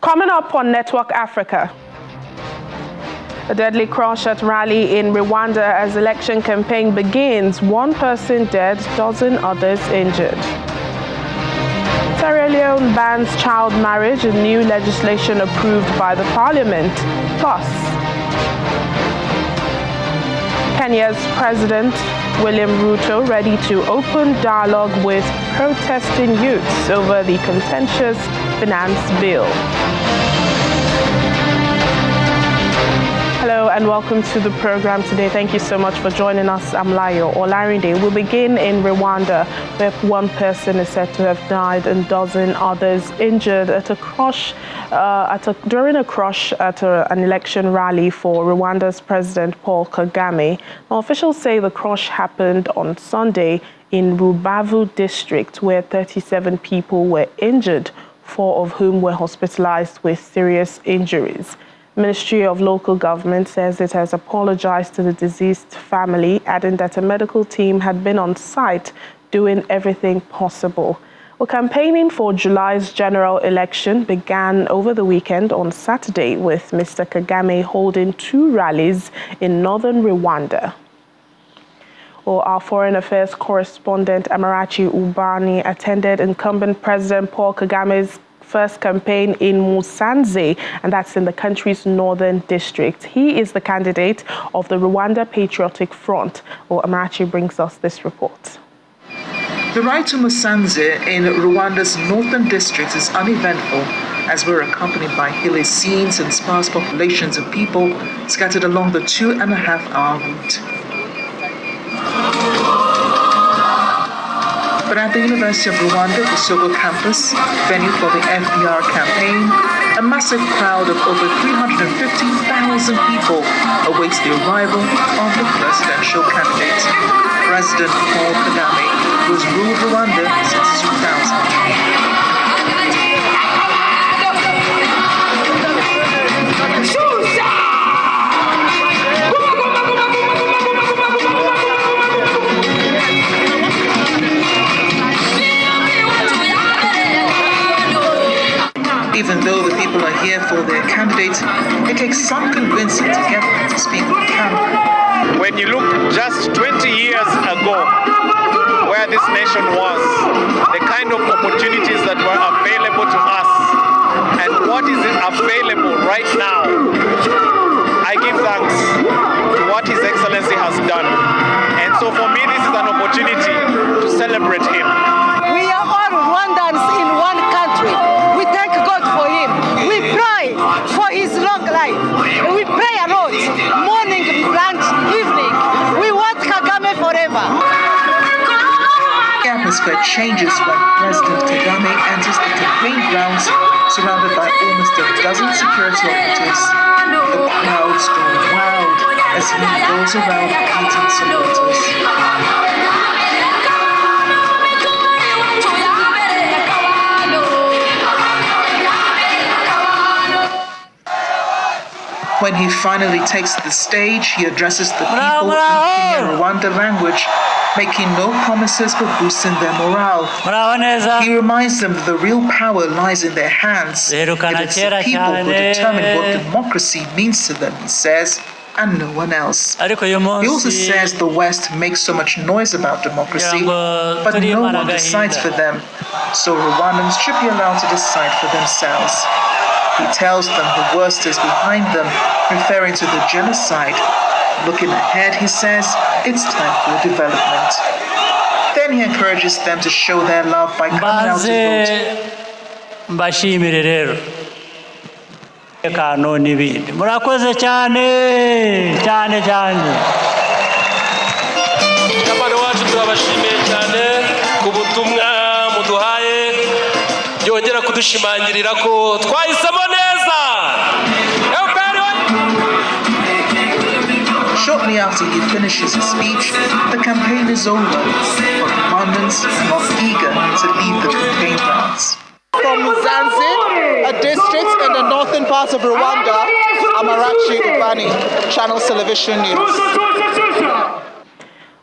Coming up on Network Africa, a deadly crash at rally in Rwanda as election campaign begins. 1 person dead, dozen others injured. Sierra Leone bans child marriage, a new legislation approved by the parliament. Plus, Kenya's President William Ruto ready to open dialogue with protesting youths over the contentious finance bill. Hello and welcome to the program today. Thank you so much for joining us. I'm Layo Olarinde. We'll begin in Rwanda, where 1 person is said to have died and dozen others injured at a crash during a crash at an election rally for Rwanda's President Paul Kagame. Now, officials say the crash happened on Sunday in Rubavu district, where 37 people were injured, 4 of whom were hospitalized with serious injuries. Ministry of Local Government says it has apologized to the deceased family, adding that a medical team had been on site doing everything possible. Well, campaigning for July's general election began over the weekend on Saturday, with Mr. Kagame holding 2 rallies in northern Rwanda. Well, our foreign affairs correspondent Amarachi Ubani attended incumbent President Paul Kagame's first campaign in Musanze, and that's in the country's northern district. He is the candidate of the Rwanda Patriotic Front. Well, Amarachi brings us this report. The ride to Musanze in Rwanda's northern district is uneventful, as we're accompanied by hilly scenes and sparse populations of people scattered along the 2.5-hour route. But at the University of Rwanda, the Sogo campus, venue for the FDR campaign, a massive crowd of over 350,000 people awaits the arrival of the presidential candidate, President Paul Kagame, who has ruled Rwanda since 2000. Even though the people are here for their candidate, it takes some convincing to get them to speak with the camera. When you look just 20 years ago, where this nation was, the kind of opportunities that were available to us, and what is available right now, I give thanks to what His Excellency has done. And so for me, this is an opportunity to celebrate him. We are all Rwandans in one country. We thank God for him. We pray for his long life. We pray a lot, morning, lunch, evening. We want Kagame forever. The atmosphere changes when President Kagame enters the campaign grounds, surrounded by almost a dozen security operatives. The crowds go wild as he goes around greeting supporters. When he finally takes the stage, he addresses the people in Rwanda language, making no promises but boosting their morale. He reminds them that the real power lies in their hands. It is the people who determine what democracy means to them, he says, and no one else. He also says the West makes so much noise about democracy, but no one decides for them. So Rwandans should be allowed to decide for themselves. He tells them the worst is behind them, referring to the genocide. Looking ahead, he says, it's time for development. Then he encourages them to show their love by coming out to vote. Mbashimire rero. Kano n'ibindi. Murakoze cyane, cyane cyane. Kabano wacu turabashimiye cyane ku butumwa muduhaye. Yongera kudushimangirira ko twahisemo neza. Shortly after he finishes his speech, the campaign is over, but commandants are not eager to leave the campaign grounds. From Musanze, a district in the northern part of Rwanda, Amarachi Ubani, Channels Television News.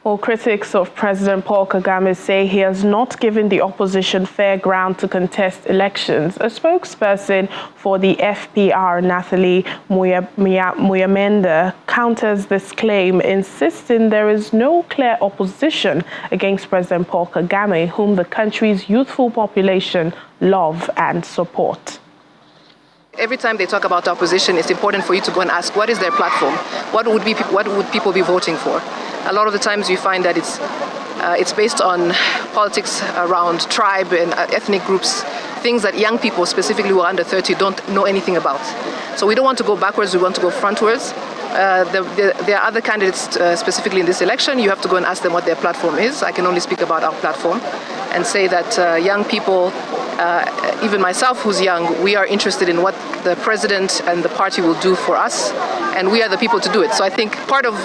Well, critics of President Paul Kagame say he has not given the opposition fair ground to contest elections. A spokesperson for the FPR, Nathalie Muyamenda, counters this claim, insisting there is no clear opposition against President Paul Kagame, whom the country's youthful population love and support. Every time they talk about opposition, it's important for you to go and ask, what is their platform? What would people be voting for? A lot of the times you find that it's based on politics around tribe and ethnic groups, things that young people, specifically who are under 30, don't know anything about. So we don't want to go backwards, we want to go frontwards. There are other candidates specifically in this election. You have to go and ask them what their platform is. I can only speak about our platform and say that young people, even myself who's young, we are interested in what the president and the party will do for us, and we are the people to do it. So I think part of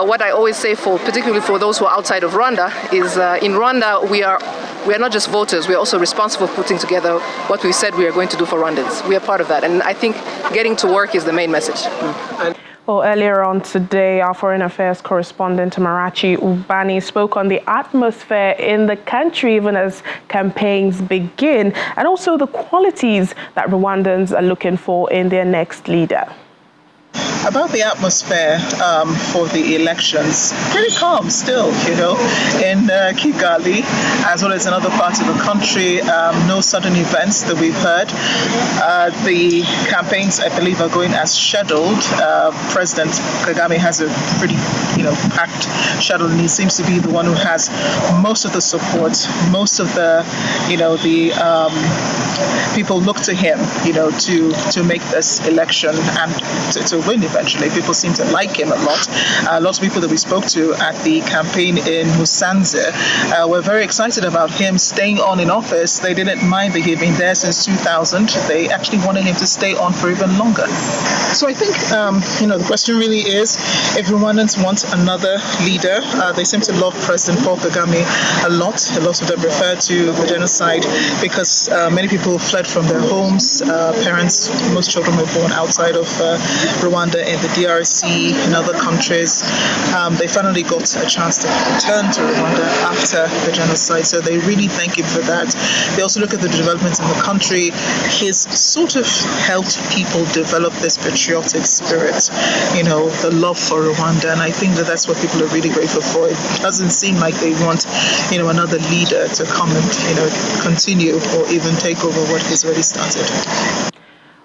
what I always say, particularly for those who are outside of Rwanda, is in Rwanda we are not just voters, we are also responsible for putting together what we said we are going to do for Rwandans. We are part of that, and I think getting to work is the main message. Well, earlier on today, our foreign affairs correspondent Marachi Ubani spoke on the atmosphere in the country even as campaigns begin, and also the qualities that Rwandans are looking for in their next leader. About the atmosphere for the elections, pretty calm still, in Kigali, as well as in other parts of the country. No sudden events that we've heard. The campaigns, I believe, are going as scheduled. President Kagame has a pretty, packed schedule, and he seems to be the one who has most of the support, most of the, people look to him, to make this election and to win eventually. People seem to like him a lot. Lots of people that we spoke to at the campaign in Musanze were very excited about him staying on in office. They didn't mind that he had been there since 2000. They actually wanted him to stay on for even longer. So I think, the question really is, if Rwandans want another leader, they seem to love President Paul Kagame a lot. A lot of them refer to the genocide because many people fled from their homes. Parents, most children were born outside of Rwanda, in the DRC, in other countries. They finally got a chance to return to Rwanda after the genocide, so they really thank him for that. They also look at the developments in the country. He's sort of helped people develop this patriotic spirit, the love for Rwanda, and I think that that's what people are really grateful for. It doesn't seem like they want, another leader to come and, continue or even take over what he's already started.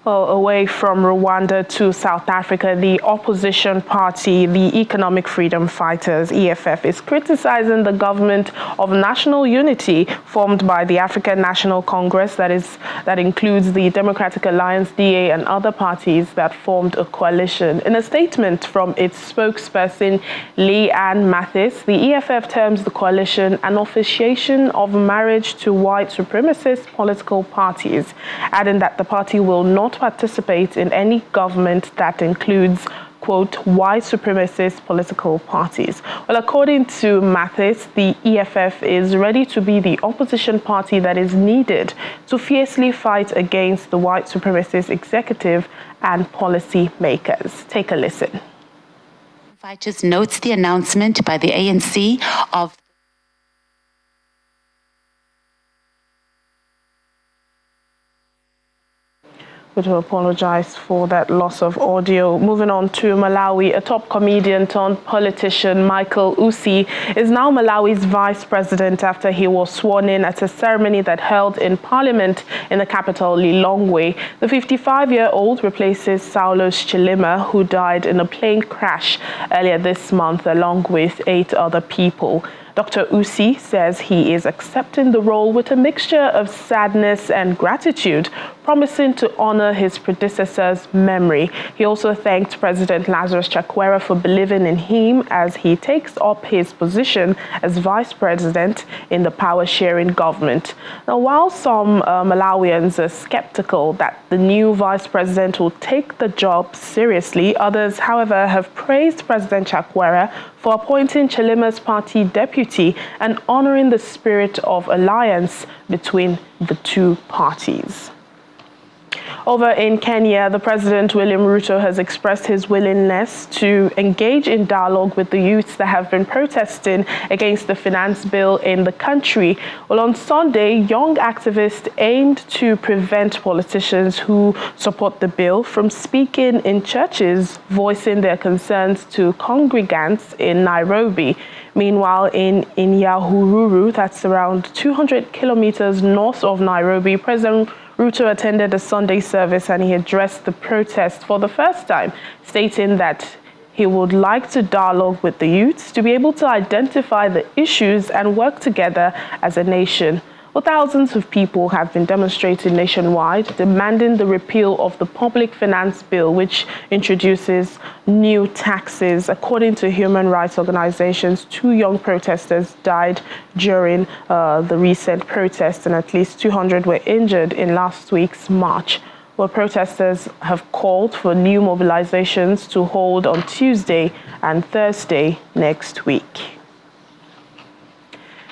Well, away from Rwanda to South Africa, the opposition party, the Economic Freedom Fighters, EFF, is criticizing the government of national unity formed by the African National Congress, that includes the Democratic Alliance, DA, and other parties that formed a coalition. In a statement from its spokesperson, Leanne Mathis, the EFF terms the coalition an officiation of marriage to white supremacist political parties, adding that the party will not participate in any government that includes, quote, white supremacist political parties. Well, according to Mathis, the EFF is ready to be the opposition party that is needed to fiercely fight against the white supremacist executive and policy makers. Take a listen. Fighters notes the announcement by the ANC of To apologize for that loss of audio. Moving on to Malawi, a top comedian turned politician, Michael Usi, is now Malawi's vice president after he was sworn in at a ceremony that held in parliament in the capital, Lilongwe. The 55-year-old replaces Saulos Chilima, who died in a plane crash earlier this month, along with 8 other people. Dr. Usi says he is accepting the role with a mixture of sadness and gratitude, promising to honor his predecessor's memory. He also thanked President Lazarus Chakwera for believing in him as he takes up his position as vice president in the power-sharing government. Now, while some Malawians are skeptical that the new vice president will take the job seriously, others, however, have praised President Chakwera for appointing Chilima's party deputy and honoring the spirit of alliance between the two parties. Over in Kenya, the President William Ruto has expressed his willingness to engage in dialogue with the youths that have been protesting against the finance bill in the country. Well, on Sunday, young activists aimed to prevent politicians who support the bill from speaking in churches, voicing their concerns to congregants in Nairobi. Meanwhile, in Nyahururu, that's around 200 kilometers north of Nairobi, President Ruto attended a Sunday service and he addressed the protest for the first time, stating that he would like to dialogue with the youths to be able to identify the issues and work together as a nation. Well, thousands of people have been demonstrating nationwide, demanding the repeal of the public finance bill, which introduces new taxes. According to human rights organizations, 2 young protesters died during the recent protests, and at least 200 were injured in last week's march. Well, protesters have called for new mobilizations to hold on Tuesday and Thursday next week.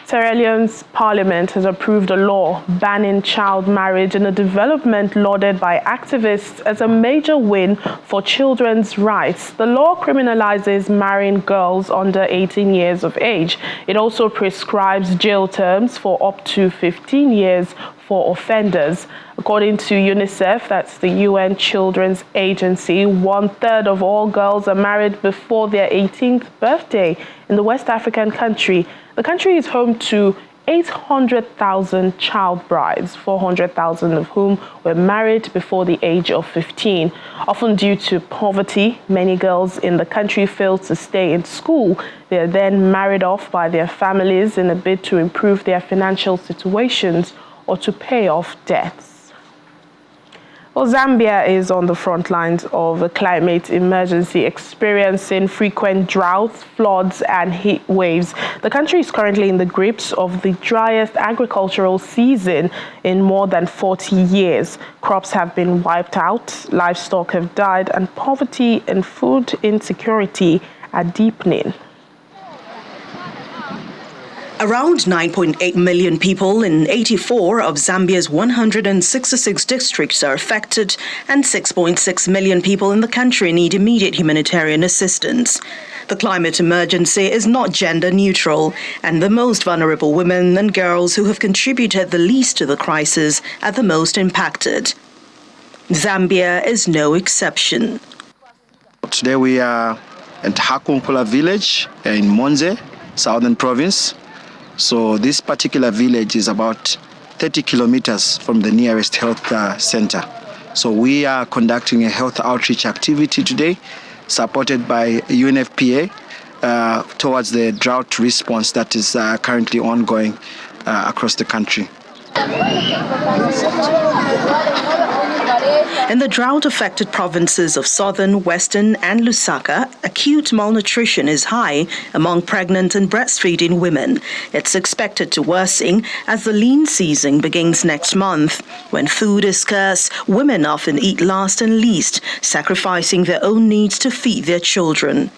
Sierra Leone's parliament has approved a law banning child marriage in a development lauded by activists as a major win for children's rights. The law criminalizes marrying girls under 18 years of age. It also prescribes jail terms for up to 15 years for offenders. According to UNICEF, that's the UN Children's Agency, 1/3 of all girls are married before their 18th birthday in the West African country. The country is home to 800,000 child brides, 400,000 of whom were married before the age of 15. Often due to poverty, many girls in the country fail to stay in school. They are then married off by their families in a bid to improve their financial situations or to pay off debts. Well, Zambia is on the front lines of a climate emergency, experiencing frequent droughts, floods, and heat waves. The country is currently in the grips of the driest agricultural season in more than 40 years. Crops have been wiped out, livestock have died, and poverty and food insecurity are deepening. Around 9.8 million people in 84 of Zambia's 166 districts are affected, and 6.6 million people in the country need immediate humanitarian assistance. The climate emergency is not gender neutral, and the most vulnerable women and girls who have contributed the least to the crisis are the most impacted. Zambia is no exception. Today we are at Hakunkula village in Monze, Southern Province. So this particular village is about 30 kilometers from the nearest health center. So we are conducting a health outreach activity today, supported by UNFPA, towards the drought response that is currently ongoing across the country. In the drought-affected provinces of Southern, Western, and Lusaka, acute malnutrition is high among pregnant and breastfeeding women. It's expected to worsen as the lean season begins next month. When food is scarce, women often eat last and least, sacrificing their own needs to feed their children.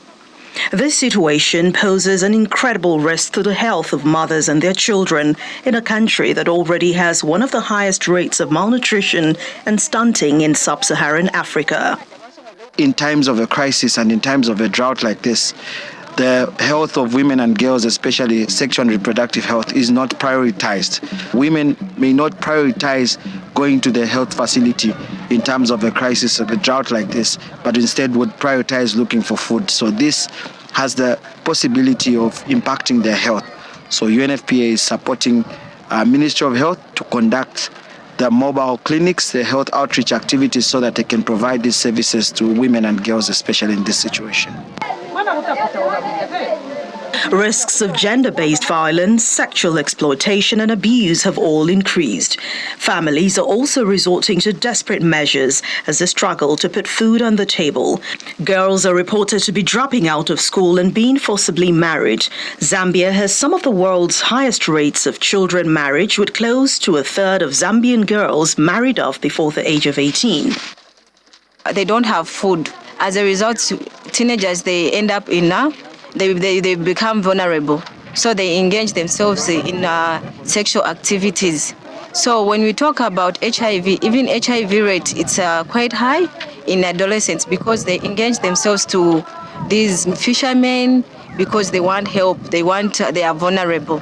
This situation poses an incredible risk to the health of mothers and their children in a country that already has one of the highest rates of malnutrition and stunting in sub-Saharan Africa. In times of a crisis and in times of a drought like this, the health of women and girls, especially sexual and reproductive health, is not prioritized. Women may not prioritize going to the health facility in terms of a crisis of a drought like this, but instead would prioritize looking for food. So this has the possibility of impacting their health. So UNFPA is supporting Ministry of Health to conduct the mobile clinics, the health outreach activities, so that they can provide these services to women and girls, especially in this situation. Risks of gender-based violence, sexual exploitation and abuse have all increased. Families are also resorting to desperate measures as they struggle to put food on the table. Girls are reported to be dropping out of school and being forcibly married. Zambia has some of the world's highest rates of children marriage, with close to a third of Zambian girls married off before the age of 18. They don't have food. As a result, teenagers, they end up in they become vulnerable. So they engage themselves in sexual activities. So when we talk about HIV, even HIV rate, it's quite high in adolescents because they engage themselves to these fishermen because they want help, they are vulnerable.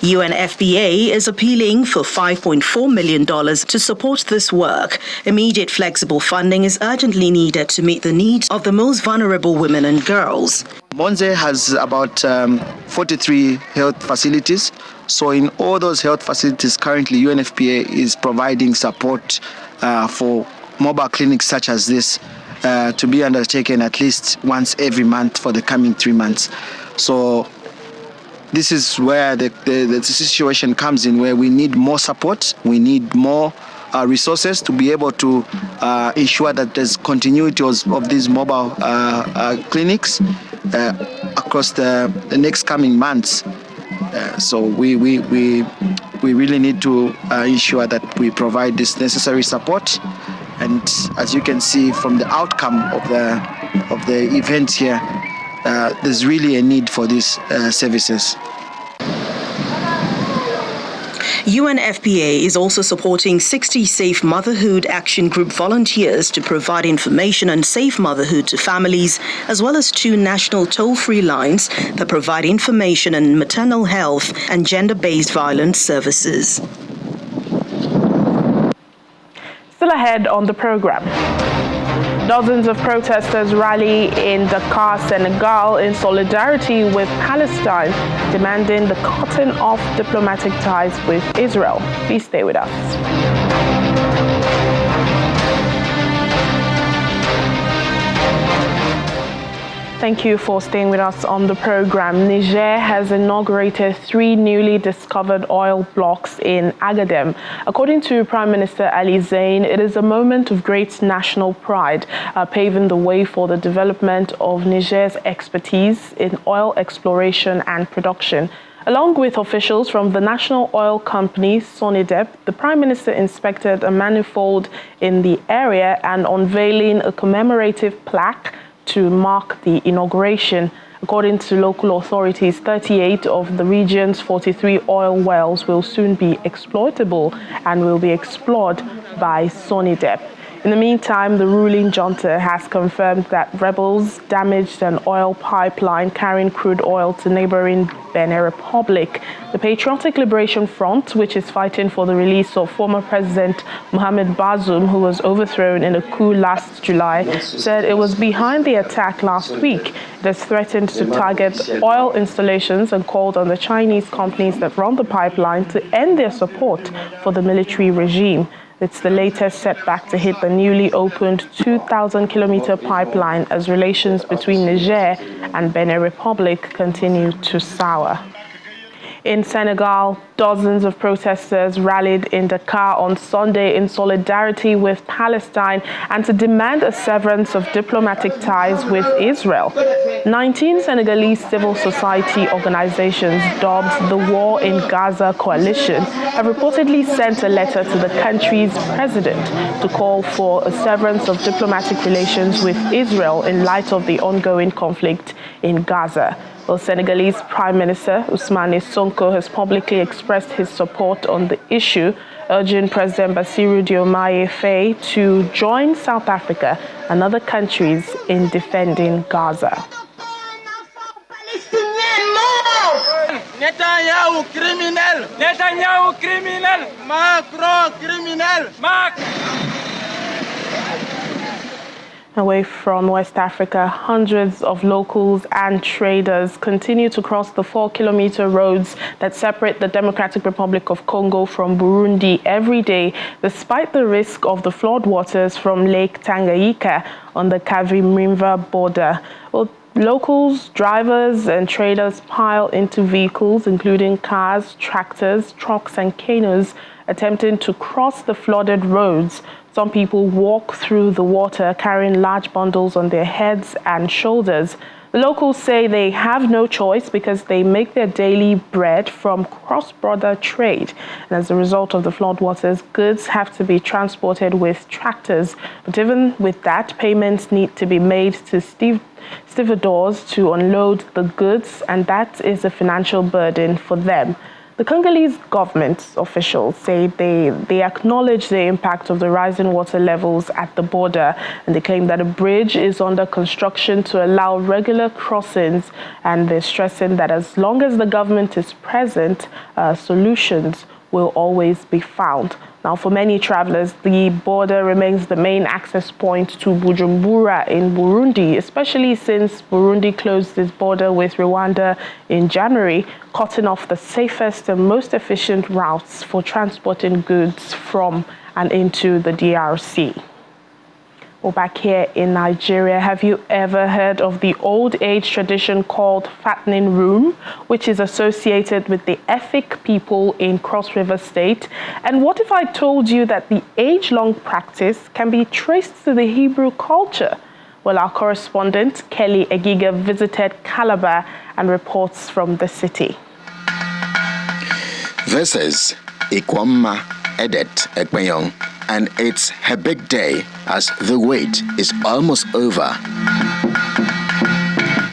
UNFPA is appealing for $5.4 million to support this work. Immediate flexible funding is urgently needed to meet the needs of the most vulnerable women and girls. Monze has about 43 health facilities. So in all those health facilities, currently UNFPA is providing support for mobile clinics such as this to be undertaken at least once every month for the coming 3 months. So this is where the situation comes in, where we need more support, we need more resources to be able to ensure that there's continuity of these mobile clinics across the next coming months. So we really need to ensure that we provide this necessary support. And as you can see from the outcome of the events here, there's really a need for these services. UNFPA is also supporting 60 Safe Motherhood Action Group volunteers to provide information on safe motherhood to families, as well as 2 national toll-free lines that provide information on maternal health and gender-based violence services. Still ahead on the program. Dozens of protesters rally in Dakar, Senegal, in solidarity with Palestine, demanding the cutting off diplomatic ties with Israel. Please stay with us. Thank you for staying with us on the program. Niger has inaugurated 3 newly discovered oil blocks in Agadem. According to Prime Minister Ali Zain, it is a moment of great national pride, paving the way for the development of Niger's expertise in oil exploration and production. Along with officials from the national oil company, Sonidep, the Prime Minister inspected a manifold in the area and unveiling a commemorative plaque to mark the inauguration. According to local authorities, 38 of the region's 43 oil wells will soon be exploitable and will be explored by Sonidep. In the meantime, the ruling junta has confirmed that rebels damaged an oil pipeline carrying crude oil to neighboring Benin Republic. The Patriotic Liberation Front, which is fighting for the release of former President Mohamed Bazoum, who was overthrown in a coup last July, said it was behind the attack last week. It has threatened to target oil installations and called on the Chinese companies that run the pipeline to end their support for the military regime. It's the latest setback to hit the newly opened 2,000-kilometer pipeline as relations between Niger and Benin Republic continue to sour. In Senegal, dozens of protesters rallied in Dakar on Sunday in solidarity with Palestine and to demand a severance of diplomatic ties with Israel. 19 Senegalese civil society organizations, dubbed the War in Gaza Coalition, have reportedly sent a letter to the country's president to call for a severance of diplomatic relations with Israel in light of the ongoing conflict in Gaza. The Senegalese Prime Minister Ousmane Sonko has publicly expressed his support on the issue, urging President Bassirou Diomaye Faye to join South Africa and other countries in defending Gaza. Netanyahu criminel! Netanyahu criminel! Macron criminel! Away from West Africa, hundreds of locals and traders continue to cross the 4-kilometer roads that separate the Democratic Republic of Congo from Burundi every day, despite the risk of the floodwaters from Lake Tanganyika on the Kavimvira border. Well, locals, drivers and traders pile into vehicles, including cars, tractors, trucks and canoes, attempting to cross the flooded roads. Some people walk through the water carrying large bundles on their heads and shoulders. The locals say they have no choice because they make their daily bread from cross-border trade. And as a result of the floodwaters, goods have to be transported with tractors. But even with that, payments need to be made to stevedores to unload the goods, and that is a financial burden for them. The Congolese government officials say they acknowledge the impact of the rising water levels at the border, and they claim that a bridge is under construction to allow regular crossings, and they're stressing that as long as the government is present, solutions will always be found. Now, for many travelers, the border remains the main access point to Bujumbura in Burundi, especially since Burundi closed its border with Rwanda in January, cutting off the safest and most efficient routes for transporting goods from and into the DRC. Well, back here in Nigeria, have you ever heard of the old age tradition called fattening room, which is associated with the Efik people in Cross River State? And what if I told you that the age-long practice can be traced to the Hebrew culture? Well, our correspondent, Kelly Egiga, visited Calabar and reports from the city. This is Ikwamma Edet Ekpenyong, and it's her big day as the wait is almost over.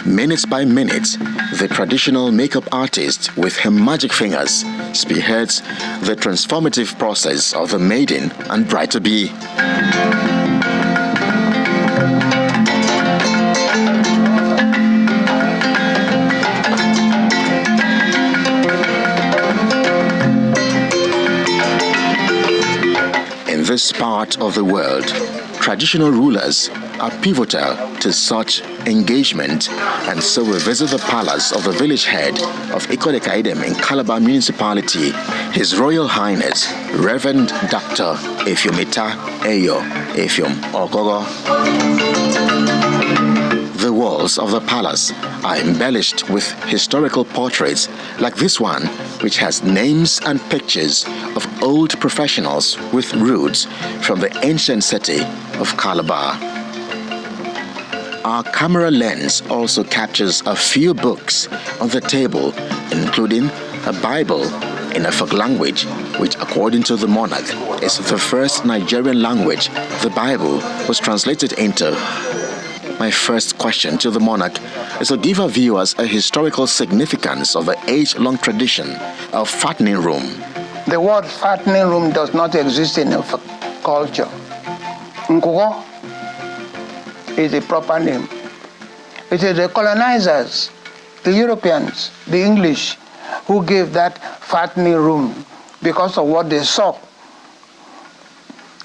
Minutes by minute, the traditional makeup artist with her magic fingers spearheads the transformative process of the maiden and bride-to-be. In this part of the world, traditional rulers are pivotal to such engagement, and so we visit the palace of the village head of Ikodekaidem in Calabar Municipality, His Royal Highness Reverend Dr. Efiomita Eyo Efiom Ogogo. The walls of the palace are embellished with historical portraits like this one, which has names and pictures of old professionals with roots from the ancient city of Calabar. Our camera lens also captures a few books on the table, including a Bible in a folk language, which, according to the monarch, is the first Nigerian language the Bible was translated into. My first question to the monarch is to give our viewers a historical significance of the age-long tradition of fattening room. The word fattening room does not exist in a culture. Nkugo is the proper name. It is the colonizers, the Europeans, the English, who gave that fattening room because of what they saw.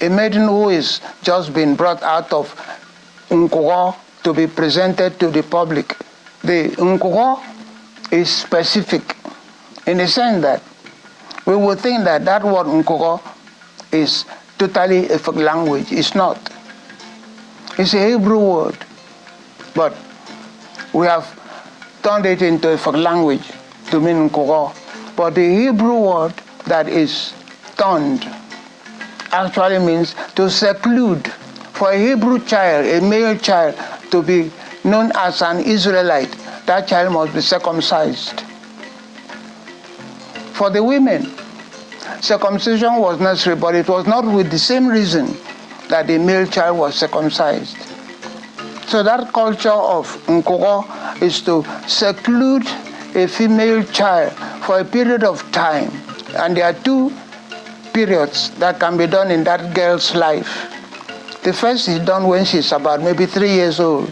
A maiden who is just been brought out of Nkugo to be presented to the public. The Nkugo is specific in the sense that we would think that that word Nkugo is totally a folk language. It's not. It's a Hebrew word, but we have turned it into a folk language to mean Nkugo. But the Hebrew word that is turned actually means to seclude. For a Hebrew child, a male child, to be known as an Israelite, that child must be circumcised. For the women, circumcision was necessary, but it was not with the same reason that the male child was circumcised. So that culture of Nkugo is to seclude a female child for a period of time. And there are two periods that can be done in that girl's life. The first is done when she's about maybe 3 years old.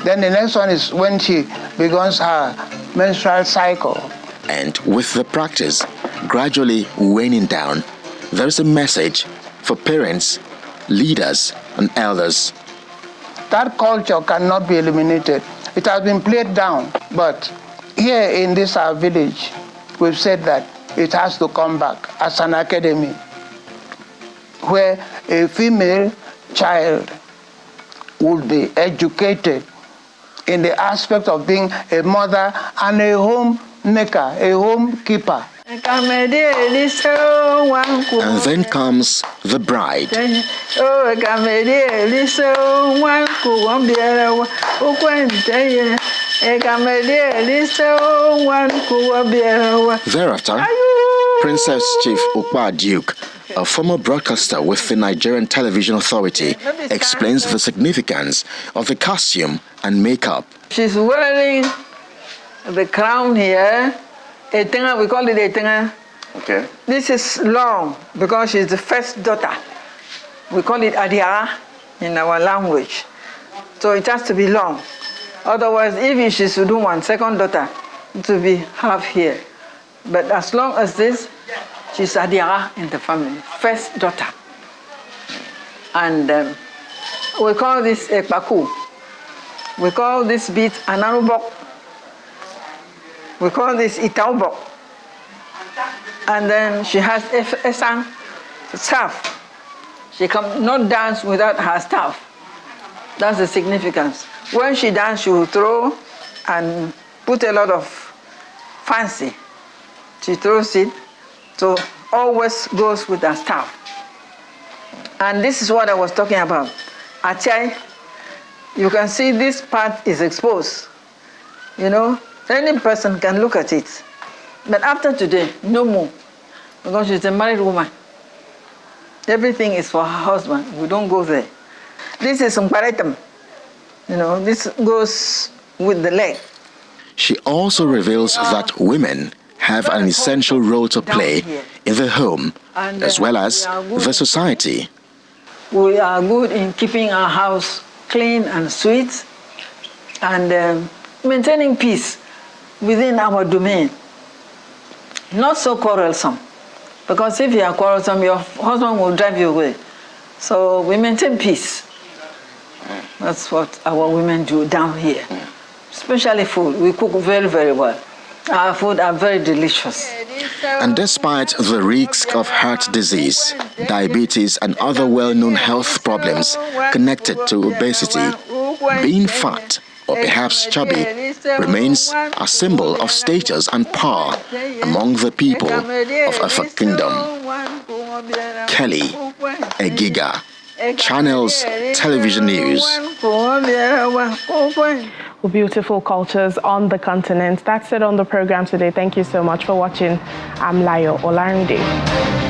Then the next one is when she begins her menstrual cycle. And with the practice gradually waning down, there is a message for parents, leaders, and elders. That culture cannot be eliminated. It has been played down, but here in this our village, we've said that it has to come back as an academy, where a female child would be educated in the aspect of being a mother and a homemaker, a homekeeper. And then comes the bride. Thereafter, Princess Chief Ukpa Duke, a former broadcaster with the Nigerian Television Authority, explains the significance of the costume and makeup. She's wearing the crown here Etenga, we call it Etenga. Okay. This is long because she's the first daughter. We call it Adiara in our language. So it has to be long. Otherwise, if she should do one second daughter, it will be half here. But as long as this, she's Adiara in the family, first daughter. And we call this Ekpaku. We call this beat Anarubok. We call this Itaubok. And then she has Esang staff. She cannot dance without her staff. That's the significance. When she dances, she will throw and put a lot of fancy. She throws it, so always goes with her staff. And this is what I was talking about. Achai, you can see this part is exposed. You know, any person can look at it. But after today, no more. Because she's a married woman. Everything is for her husband. We don't go there. This is Umparetam. You know, this goes with the leg. She also reveals that women have an essential role to play in the home as well as the society. We are good in keeping our house clean and sweet and maintaining peace within our domain. Not so quarrelsome, because if you are quarrelsome, your husband will drive you away. So we maintain peace. That's what our women do down here. Especially food. We cook very, very well. Our food are very delicious. And despite the risk of heart disease, diabetes and other well-known health problems connected to obesity, being fat or perhaps chubby remains a symbol of status and power among the people of Efik Kingdom. Kelly Egiga, Channels Television News. Beautiful cultures on the continent. That's it on the program today. Thank you so much for watching. I'm Layo Olarinde.